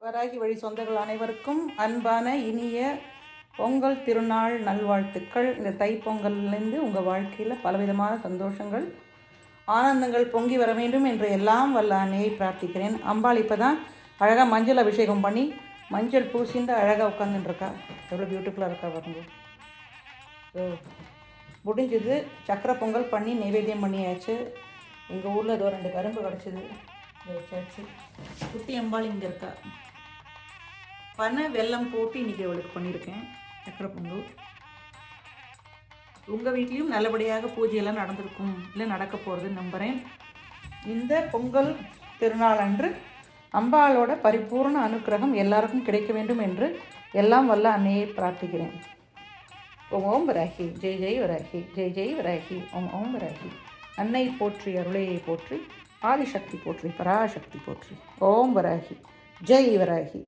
வராகி வழி சொந்தங்கள் அனைவருக்கும் அன்பான இனிய பொங்கல் திருநாள் நல்வாழ்த்துக்கள். இந்த தைப்பொங்கல்லேருந்து உங்கள் வாழ்க்கையில் பலவிதமான சந்தோஷங்கள் ஆனந்தங்கள் பொங்கி வர வேண்டும் என்று எல்லாம் வல்ல அன்னையை பிரார்த்திக்கிறேன். அம்பாள் இப்போ தான் அழகாக மஞ்சள் அபிஷேகம் பண்ணி மஞ்சள் பூசிந்து அழகாக உட்காந்துட்டுருக்கா. எவ்வளோ பியூட்டிஃபுல்லாக இருக்கா பாருங்க. ஸோ முடிஞ்சது. சக்கரை பொங்கல் பண்ணி நைவேத்தியம் பண்ணியாச்சு. எங்கள் ஊரில் ஏதோ 2 கரும்பு கிடச்சிது, வச்சாச்சு. குட்டி அம்பாள் இங்கே இருக்கா. பனை வெல்லம் போட்டு இன்றைக்கி அவளுக்கு பண்ணியிருக்கேன் சக்கரை பொங்கல். உங்கள் வீட்லேயும் நல்லபடியாக பூஜையெல்லாம் நடந்திருக்கும், இல்லை நடக்க போகிறதுன்னு நம்புகிறேன். இந்த பொங்கல் திருநாள் அன்று அம்பாளோட பரிபூர்ண அனுக்கிரகம் எல்லாருக்கும் கிடைக்க வேண்டும் என்று எல்லாம் வல்ல அன்னையை பிரார்த்திக்கிறேன். ஓம் ஓம் வராகி, ஜெய் ஜெய் வராகி, ஜெய் ஜெய் வராகி, ஓம் ஓம் வராகி. அன்னை போற்றி, அருளையை போற்றி, ஆதிசக்தி போற்றி, பராசக்தி போற்றி. ஓம் வராகி, ஜெய் வராகி.